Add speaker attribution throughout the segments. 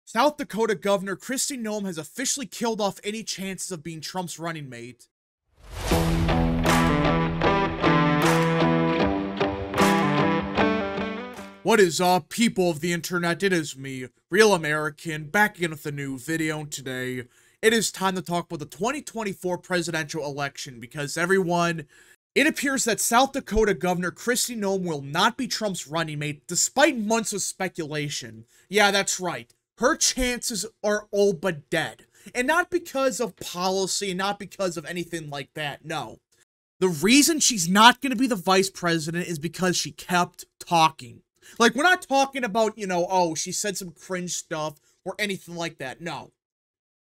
Speaker 1: South Dakota Governor Kristi Noem has officially killed off any chances of being Trump's running mate. What is up, people of the internet? It is me, Real American, back again with a new video. Today, it is time to talk about the 2024 presidential election because everyone, it appears that South Dakota Governor Kristi Noem will not be Trump's running mate despite months of speculation. Yeah, that's right. Her chances are all but dead. And not because of policy, not because of anything like that, no. The reason she's not going to be the vice president is because she kept talking. Like, we're not talking about, oh, she said some cringe stuff or anything like that. No.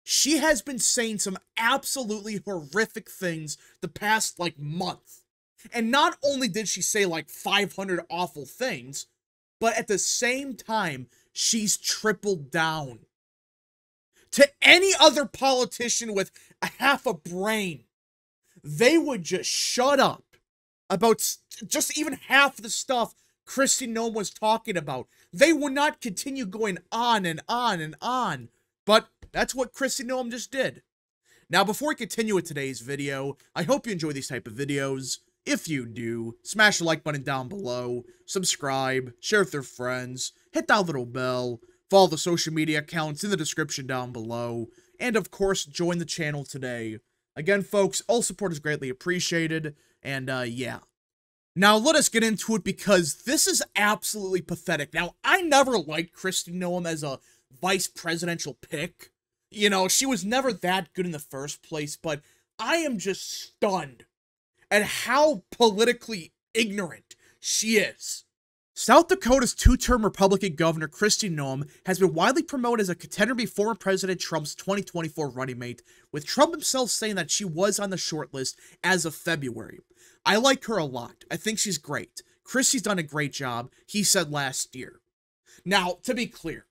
Speaker 1: She has been saying some absolutely horrific things the past, month. And not only did she say, 500 awful things, but at the same time, she's tripled down. To any other politician with a half a brain, they would just shut up about just even half the stuff Kristi Noem was talking about. They would not continue going on and on and on. But that's what Kristi Noem just did. Now, before we continue with today's video, I hope you enjoy these type of videos. If you do, smash the like button down below, subscribe, share with your friends, hit that little bell, follow the social media accounts in the description down below, and of course, join the channel today. Again, folks, all support is greatly appreciated, and yeah. Now, let us get into it because this is absolutely pathetic. Now, I never liked Kristi Noem as a vice presidential pick. She was never that good in the first place, but I am just stunned at how politically ignorant she is. South Dakota's two-term Republican Governor Kristi Noem has been widely promoted as a contender to be former President Trump's 2024 running mate, with Trump himself saying that she was on the shortlist as of February. I like her a lot. I think she's great. Kristi's done a great job, he said last year. Now, to be clear,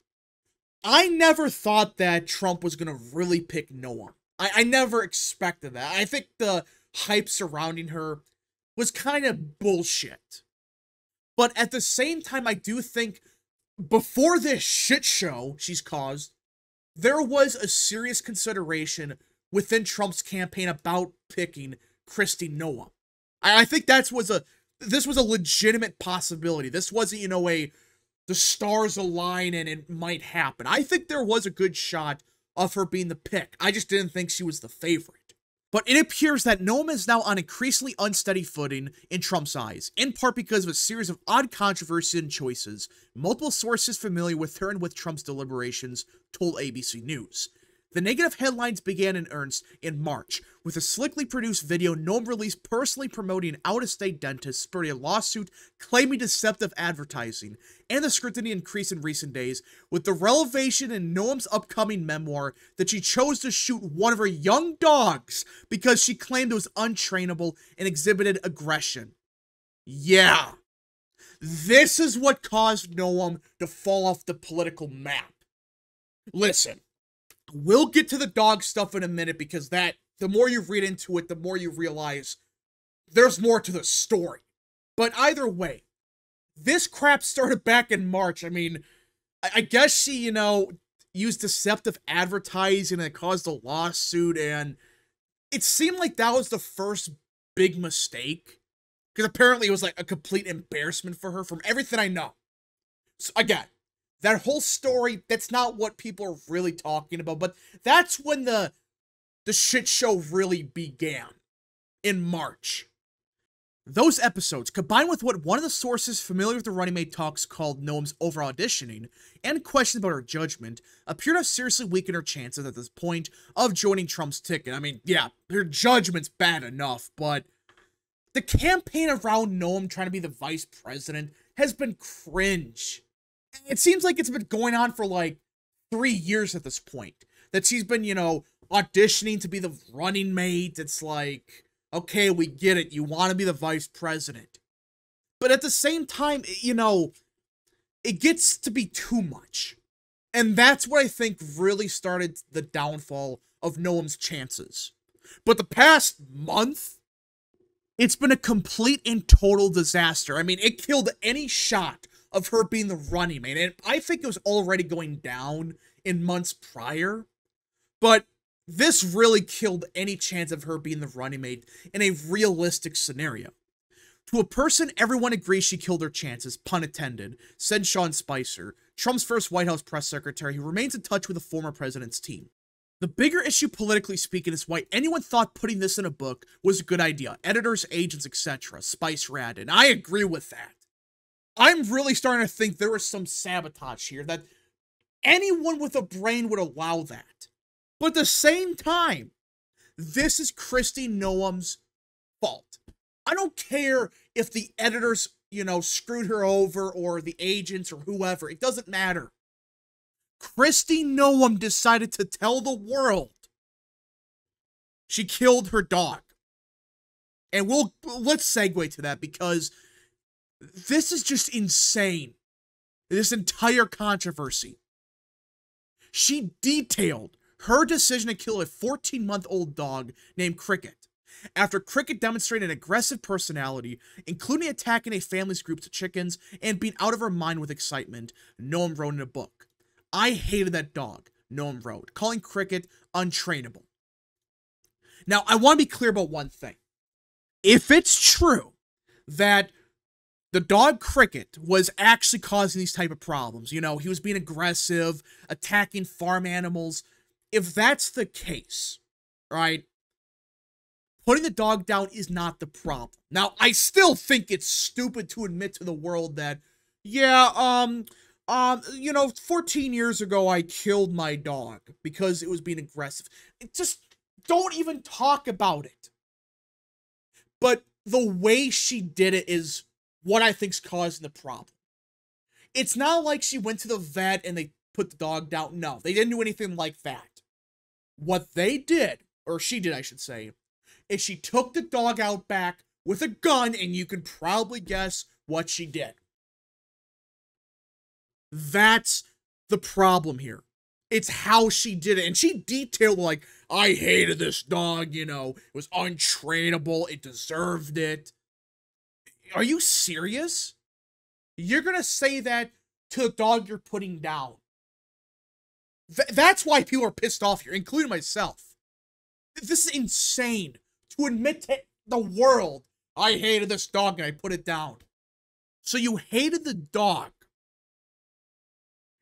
Speaker 1: I never thought that Trump was going to really pick Noem. I never expected that. I think the hype surrounding her was kind of bullshit. But at the same time, I do think before this shit show she's caused, there was a serious consideration within Trump's campaign about picking Kristi Noem. I think this was a legitimate possibility. This wasn't, the stars align and it might happen. I think there was a good shot of her being the pick. I just didn't think she was the favorite. But it appears that Noem is now on increasingly unsteady footing in Trump's eyes, in part because of a series of odd controversies and choices. Multiple sources familiar with her and with Trump's deliberations told ABC News. The negative headlines began in earnest in March, with a slickly produced video Noem released personally promoting an out-of-state dentist spurring a lawsuit claiming deceptive advertising, and the scrutiny increased in recent days, with the revelation in Noem's upcoming memoir that she chose to shoot one of her young dogs because she claimed it was untrainable and exhibited aggression. Yeah. This is what caused Noem to fall off the political map. Listen. We'll get to the dog stuff in a minute because the more you read into it, the more you realize there's more to the story. But either way, this crap started back in March. I mean, I guess she, used deceptive advertising and it caused a lawsuit, and it seemed like that was the first big mistake. Because apparently it was a complete embarrassment for her from everything I know. So again, that whole story, that's not what people are really talking about, but that's when the shit show really began, in March. Those episodes, combined with what one of the sources familiar with the running mate talks called Noem's over-auditioning, and questions about her judgment, appear to have seriously weakened her chances at this point of joining Trump's ticket. I mean, yeah, her judgment's bad enough, but the campaign around Noem trying to be the vice president has been cringe. It seems like it's been going on for 3 years at this point. That she's been, auditioning to be the running mate. It's okay, we get it. You want to be the vice president. But at the same time, it gets to be too much. And that's what I think really started the downfall of Noem's chances. But the past month, it's been a complete and total disaster. I mean, it killed any shot of her being the running mate. And I think it was already going down in months prior, but this really killed any chance of her being the running mate in a realistic scenario. To a person, everyone agrees she killed her chances, pun intended, said Sean Spicer, Trump's first White House press secretary who remains in touch with the former president's team. The bigger issue politically speaking is why anyone thought putting this in a book was a good idea. Editors, agents, etc. Spicer added. I agree with that. I'm really starting to think there was some sabotage here, that anyone with a brain would allow that. But at the same time, this is Kristi Noem's fault. I don't care if the editors, screwed her over, or the agents, or whoever. It doesn't matter. Kristi Noem decided to tell the world she killed her dog. And let's segue to that, because this is just insane. This entire controversy. She detailed her decision to kill a 14-month-old dog named Cricket after Cricket demonstrated an aggressive personality, including attacking a family's group of chickens and being out of her mind with excitement, Noem wrote in a book. I hated that dog, Noem wrote, calling Cricket untrainable. Now, I want to be clear about one thing. If it's true that the dog Cricket was actually causing these type of problems, he was being aggressive, attacking farm animals, if that's the case, right, putting the dog down is not the problem. Now, I still think it's stupid to admit to the world that, 14 years ago, I killed my dog because it was being aggressive. Just don't even talk about it. But the way she did it is what I think's causing the problem. It's not like she went to the vet and they put the dog down. No, they didn't do anything like that. What they did, or she did, I should say, is she took the dog out back with a gun, and you can probably guess what she did. That's the problem here. It's how she did it. And she detailed, like, I hated this dog, it was untrainable, it deserved it. Are you serious? You're gonna say that to the dog you're putting down. That's why people are pissed off here, including myself. This is insane. To admit to the world, I hated this dog and I put it down. So you hated the dog.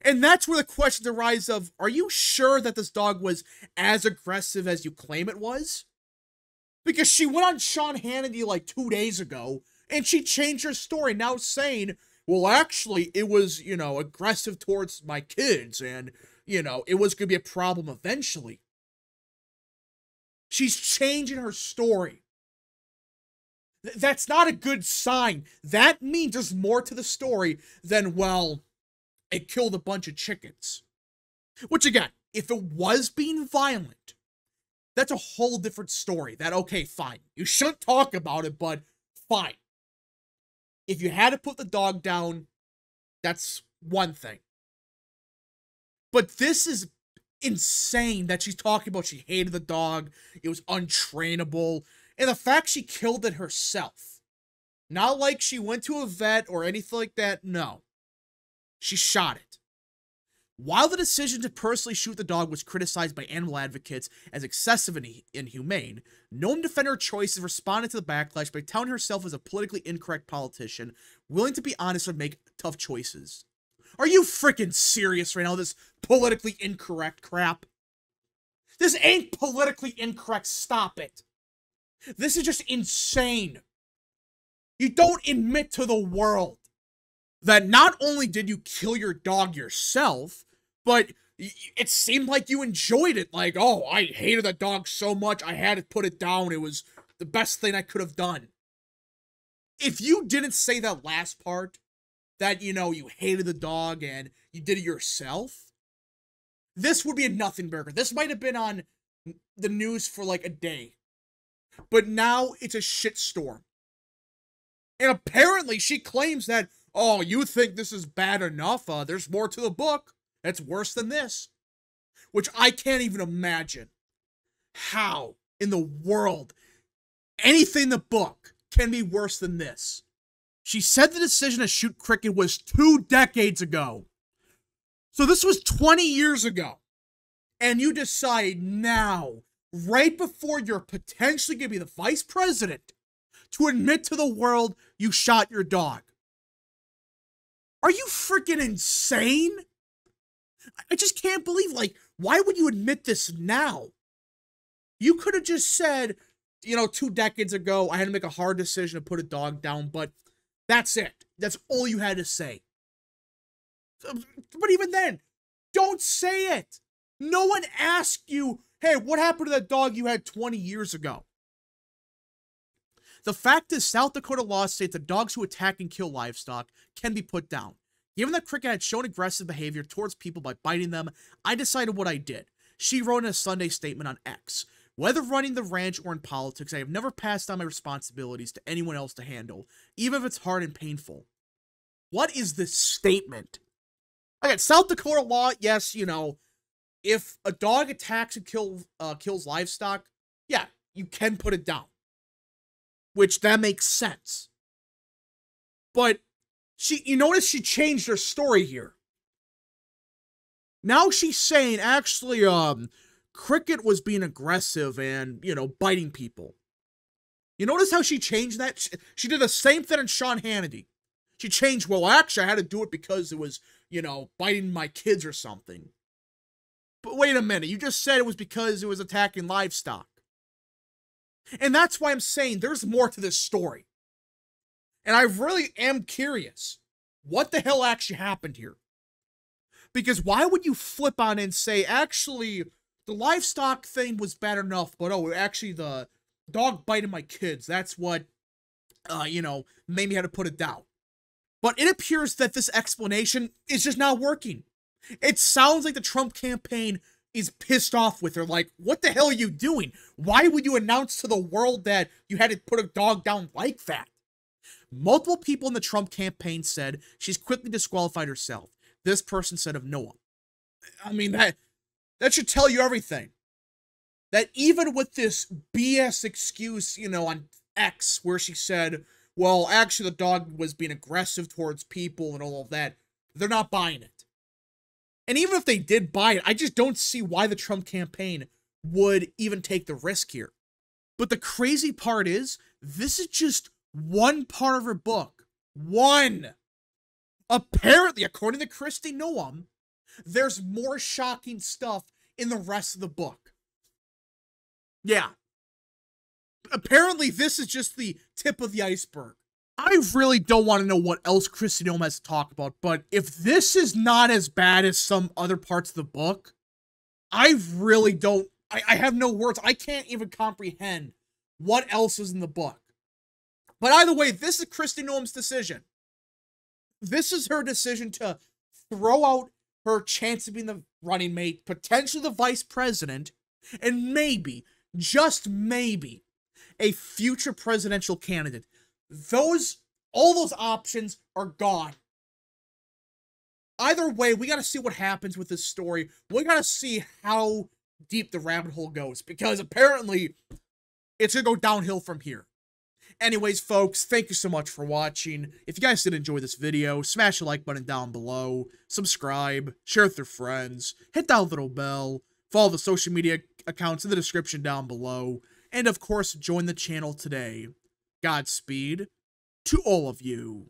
Speaker 1: And that's where the questions arise of, are you sure that this dog was as aggressive as you claim it was? Because she went on Sean Hannity like 2 days ago, and she changed her story, now saying, well, actually, it was, aggressive towards my kids, and, it was going to be a problem eventually. She's changing her story. That's not a good sign. That means there's more to the story than, well, it killed a bunch of chickens. Which, again, if it was being violent, that's a whole different story. That, okay, fine. You shouldn't talk about it, but fine. If you had to put the dog down, that's one thing. But this is insane that she's talking about she hated the dog, it was untrainable, and the fact she killed it herself. Not like she went to a vet or anything like that, no. She shot it. While the decision to personally shoot the dog was criticized by animal advocates as excessive and inhumane, Noem defended her choice and responded to the backlash by touting herself as a politically incorrect politician, willing to be honest and make tough choices. Are you freaking serious right now, this politically incorrect crap? This ain't politically incorrect, stop it. This is just insane. You don't admit to the world that not only did you kill your dog yourself, but it seemed like you enjoyed it. Like, oh, I hated that dog so much, I had to put it down. It was the best thing I could have done. If you didn't say that last part, that, you hated the dog and you did it yourself, this would be a nothing burger. This might have been on the news for like a day. But now it's a shitstorm. And apparently she claims that, oh, you think this is bad enough? There's more to the book. That's worse than this. Which I can't even imagine how in the world anything in the book can be worse than this. She said the decision to shoot Cricket was 2 decades ago. So this was 20 years ago. And you decide now, right before you're potentially going to be the vice president, to admit to the world you shot your dog. Are you freaking insane? I just can't believe, like, why would you admit this now? You could have just said, you know, 2 decades ago, I had to make a hard decision to put a dog down, but that's it. That's all you had to say. But even then, don't say it. No one asked you, hey, what happened to that dog you had 20 years ago? The fact is, South Dakota law states that dogs who attack and kill livestock can be put down. Given that Cricket had shown aggressive behavior towards people by biting them, I decided what I did. She wrote in a Sunday statement on X. Whether running the ranch or in politics, I have never passed on my responsibilities to anyone else to handle, even if it's hard and painful. What is this statement? Again, South Dakota law, yes, you know, if a dog attacks and kills livestock, yeah, you can put it down. Which, that makes sense. But, you notice she changed her story here. Now she's saying, actually, Cricket was being aggressive and, you know, biting people. You notice how she changed that? She did the same thing on Sean Hannity. She changed, well, actually, I had to do it because it was, you know, biting my kids or something. But wait a minute, you just said it was because it was attacking livestock. And that's why I'm saying there's more to this story. And I really am curious, what the hell actually happened here? Because why would you flip on and say, actually, the livestock thing was bad enough, but oh, actually the dog biting my kids, that's what, you know, made me have to put it down. But it appears that this explanation is just not working. It sounds like the Trump campaign is pissed off with her, like, what the hell are you doing? Why would you announce to the world that you had to put a dog down like that? Multiple people in the Trump campaign said she's quickly disqualified herself. This person said of Noem. I mean, that should tell you everything. That even with this BS excuse, you know, on X, where she said, well, actually the dog was being aggressive towards people and all of that, they're not buying it. And even if they did buy it, I just don't see why the Trump campaign would even take the risk here. But the crazy part is, this is just one part of her book. One. Apparently, according to Kristi Noem, there's more shocking stuff in the rest of the book. Yeah. Apparently, this is just the tip of the iceberg. I really don't want to know what else Kristi Noem has to talk about, but if this is not as bad as some other parts of the book, I really don't, I have no words. I can't even comprehend what else is in the book. But either way, this is Kristi Noem's decision. This is her decision to throw out her chance of being the running mate, potentially the vice president, and maybe, just maybe, a future presidential candidate. All those options are gone. Either way, we gotta see what happens with this story. We gotta see how deep the rabbit hole goes, because apparently it's gonna go downhill from here. Anyways, folks, thank you so much for watching. If you guys did enjoy this video, smash the like button down below, subscribe, share with your friends, hit that little bell, follow the social media accounts in the description down below, and of course, join the channel today. Godspeed to all of you.